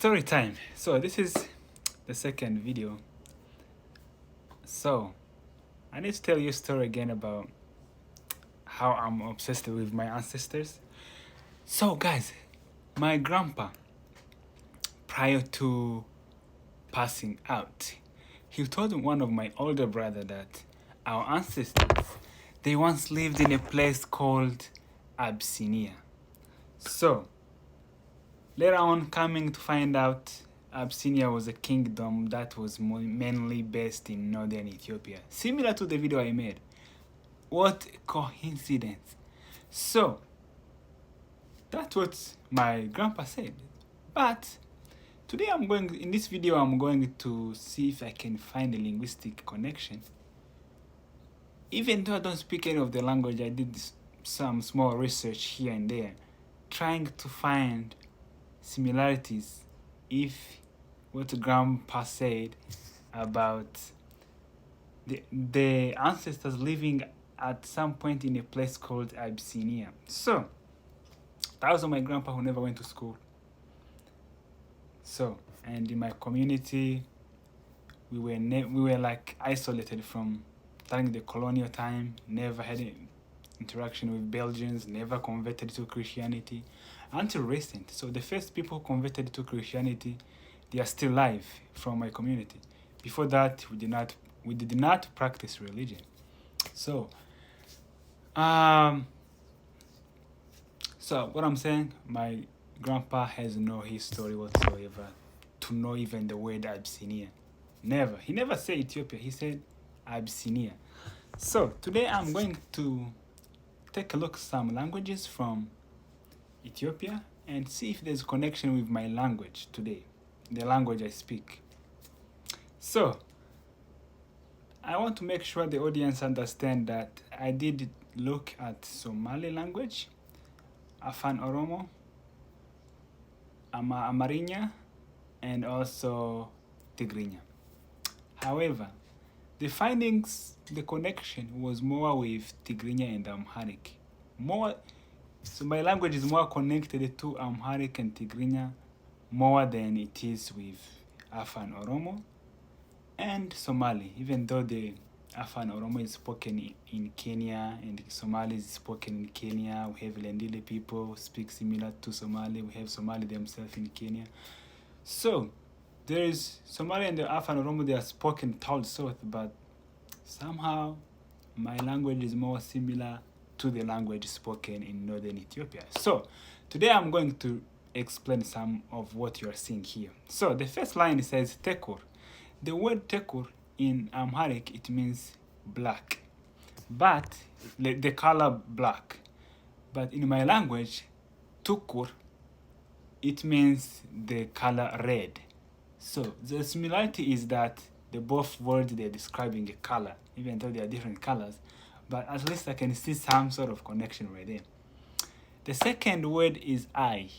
Story time. So this is the second video. So I need to tell you a story again about how I'm obsessed with my ancestors. So guys, my grandpa, prior to passing out, he told one of my older brother that our ancestors, they once lived in a place called Abyssinia. So later on, coming to find out, Abyssinia was a kingdom that was mainly based in northern Ethiopia, similar to the video I made. What coincidence! So that's what my grandpa said. But today in this video, I'm going to see if I can find a linguistic connection. Even though I don't speak any of the language, I did some small research here and there, trying to find similarities if what grandpa said about the ancestors living at some point in a place called Abyssinia. So that was my grandpa who never went to school. So, and in my community, we were like isolated from during the colonial time, never had any interaction with Belgians, never converted to Christianity until recent. So the first people who converted to Christianity, they are still alive from my community. Before that, we did not practice religion. So what I'm saying, my grandpa has no history whatsoever to know even the word Abyssinia. Never. He never said Ethiopia. He said Abyssinia. So today I'm going to take a look at some languages from Ethiopia and see if there's a connection with my language today, the language I speak. So I want to make sure the audience understand that I did look at Somali language, Afan Oromo, Amarinya, and also Tigrinya. However, the findings, the connection was more with Tigrinya and Amharic. So my language is more connected to Amharic and Tigrinya more than it is with Afan Oromo and Somali, even though the Afan Oromo is spoken in Kenya and Somali is spoken in Kenya. We have Lendile people who speak similar to Somali. We have Somali themselves in Kenya. So there is Somali and the Afan Oromo, they are spoken down south, but somehow my language is more similar to the language spoken in northern Ethiopia. So today I'm going to explain some of what you are seeing here. So the first line says tekur. The word tekur in Amharic, it means black, but the color black. But in my language, tukur, it means the color red. So the similarity is that the both words, they're describing a color, even though they are different colors, but at least I can see some sort of connection right there. The second word is I.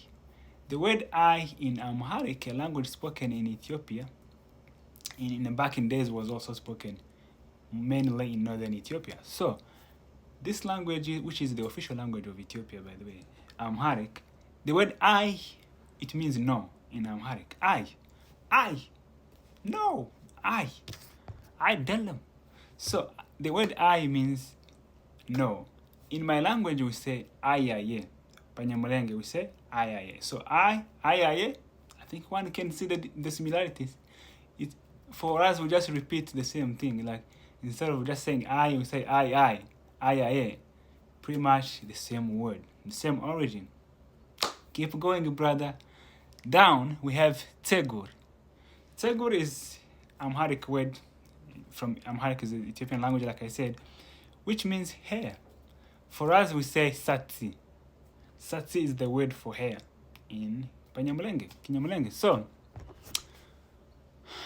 The word I in Amharic, a language spoken in Ethiopia, in back in days was also spoken mainly in northern Ethiopia. So this language, which is the official language of Ethiopia, by the way, Amharic, the word I, it means no in Amharic. No, I tell them. So the word I means no. In my language, we say ayaye. Banyamulenge, we say ayaye. So ayaye, I think one can see the similarities. For us, we just repeat the same thing. Like instead of just saying I, we say ayaye. Pretty much the same word, the same origin. Keep going, brother. Down, we have tegur. Tegur is Amharic word from Amharic, is the Ethiopian language, like I said, which means hair. For us, we say satsi. Satsi is the word for hair in Kinyamulenge. So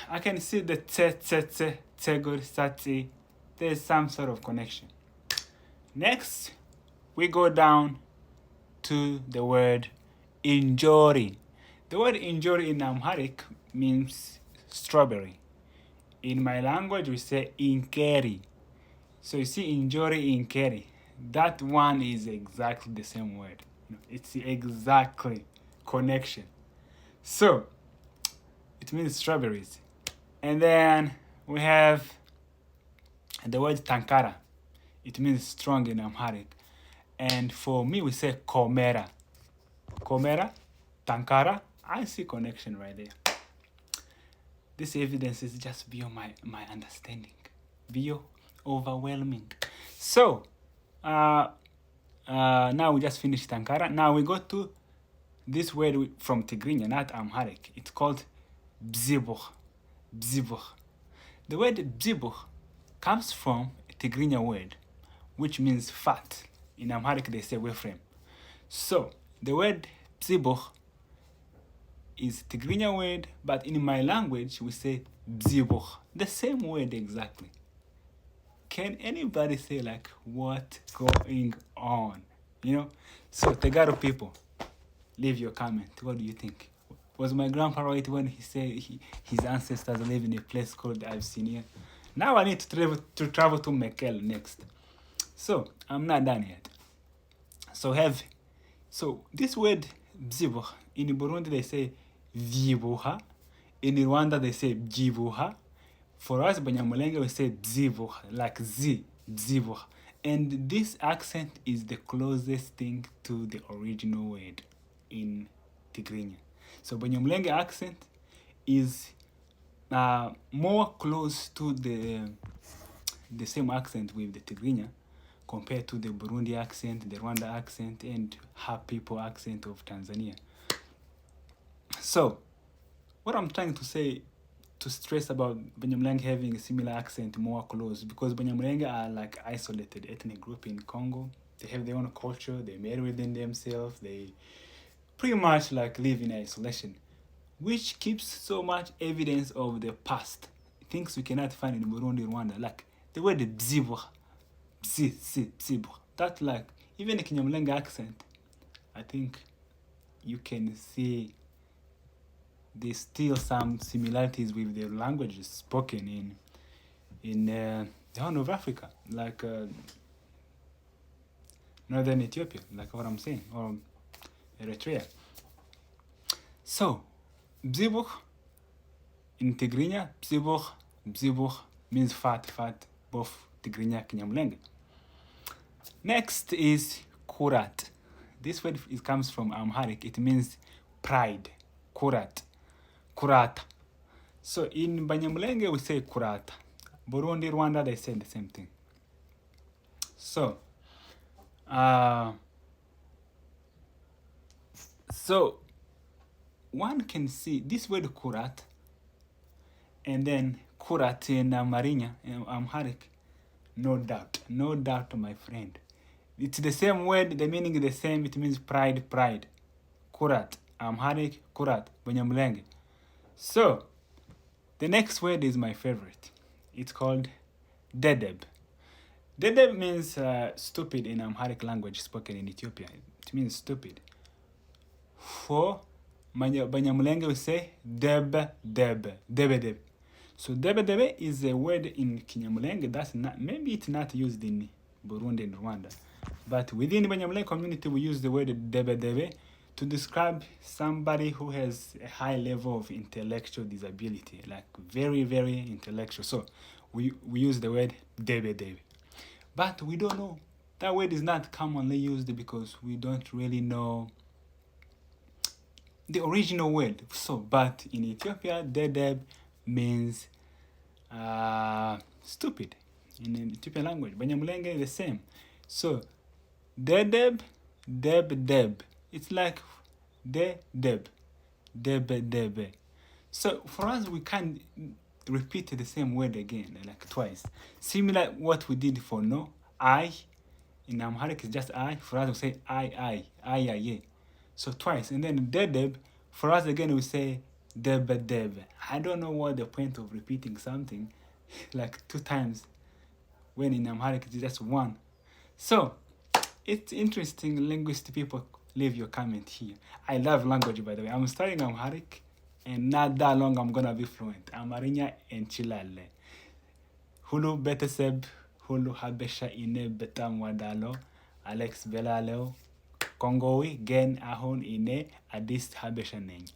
I can see the tegur, satsi. There's some sort of connection. Next, we go down to the word injori. The word injori in Amharic means strawberry. In my language, we say inkeri. So you see injori, inkeri. That one is exactly the same word. It's exactly connection. So It means strawberries. And then we have the word tankara. It means strong in Amharic. And for me, we say komera. Komera, tankara. I see connection right there. This evidence is just beyond my understanding. Beyond overwhelming. So, now we just finished tankara. Now we go to this word from Tigrinya, not Amharic. It's called bzibuh. Bzibuh. The word bzibuh comes from a Tigrinya word, which means fat. In Amharic, they say wefrem. So, the word bzibuh is Tigrinya word, but in my language, we say bzibuh. The same word exactly. Can anybody say, like, what's going on? You know? So, Tegaro people, leave your comment. What do you think? Was my grandpa right when he said his ancestors live in a place called Abyssinia? Now I need to travel to Mekelle next. So, I'm not done yet. So this word bzibuh, in Burundi they say vibuha, in Rwanda they say bjibuha. For us, Banyamulenge, we say bzibuh, like z, bzibuh. And this accent is the closest thing to the original word in Tigrinya. So Banyamulenge accent is more close to the same accent with the Tigrinya compared to the Burundi accent, the Rwanda accent, and Ha-People accent of Tanzania. So, what I'm trying to say, to stress about Banyamulenge having a similar accent more close, because Banyamulenge are like isolated ethnic group in Congo. They have their own culture, they marry within themselves, they pretty much like live in isolation, which keeps so much evidence of the past, things we cannot find in Burundi, Rwanda, like the word bzibuh, bzibuh. That like, even the Kinyamulenge accent, I think you can see there's still some similarities with the languages spoken in the Horn of Africa, like northern Ethiopia, like what I'm saying, or Eritrea. So, bzibuh in Tigrinya, bzibuh means fat, both Tigrinya and Kinyamulenge. Next is kurat. This word comes from Amharic. It means pride. Kurat. Kurata. So in Banyamulenge we say kurata. Burundi, Rwanda, they say the same thing. So, one can see this word kurat and then kurat in Marinya, in Amharic. No doubt, my friend. It's the same word, the meaning is the same. It means pride. Kurat, Amharic, kurat, Banyamulenge. So, the next word is my favorite. It's called dedeb. Dedeb means stupid in Amharic language spoken in Ethiopia. It means stupid. For Banyamulenge we say debe. So debe is a word in Kinyamulenge that's not, maybe it's not used in Burundi and Rwanda, but within the Banyamulenge community we use the word debe to describe somebody who has a high level of intellectual disability, like very, very intellectual. So we use the word debe. But we don't know. That word is not commonly used because we don't really know the original word. So, but in Ethiopia, dedeb means stupid in Ethiopian language. Banyamulenge is the same. So, dedeb, deb. It's like debe. So for us, we can't repeat the same word again, like twice. Similar what we did for no, I. In Amharic, it's just I. For us, we say I. So twice. And then dedeb, for us again, we say debe. I don't know what the point of repeating something like two times when in Amharic it's just one. So it's interesting. Linguistic people, leave your comment here. I love language, by the way. I'm studying Amharic, and not that long I'm gonna be fluent. Amarinya and Chilale. Hulu beteseb, hulu habesha ine betam wadalo, Alex Belaleo, Kongowi gen ahon ine adist habesha nenyi.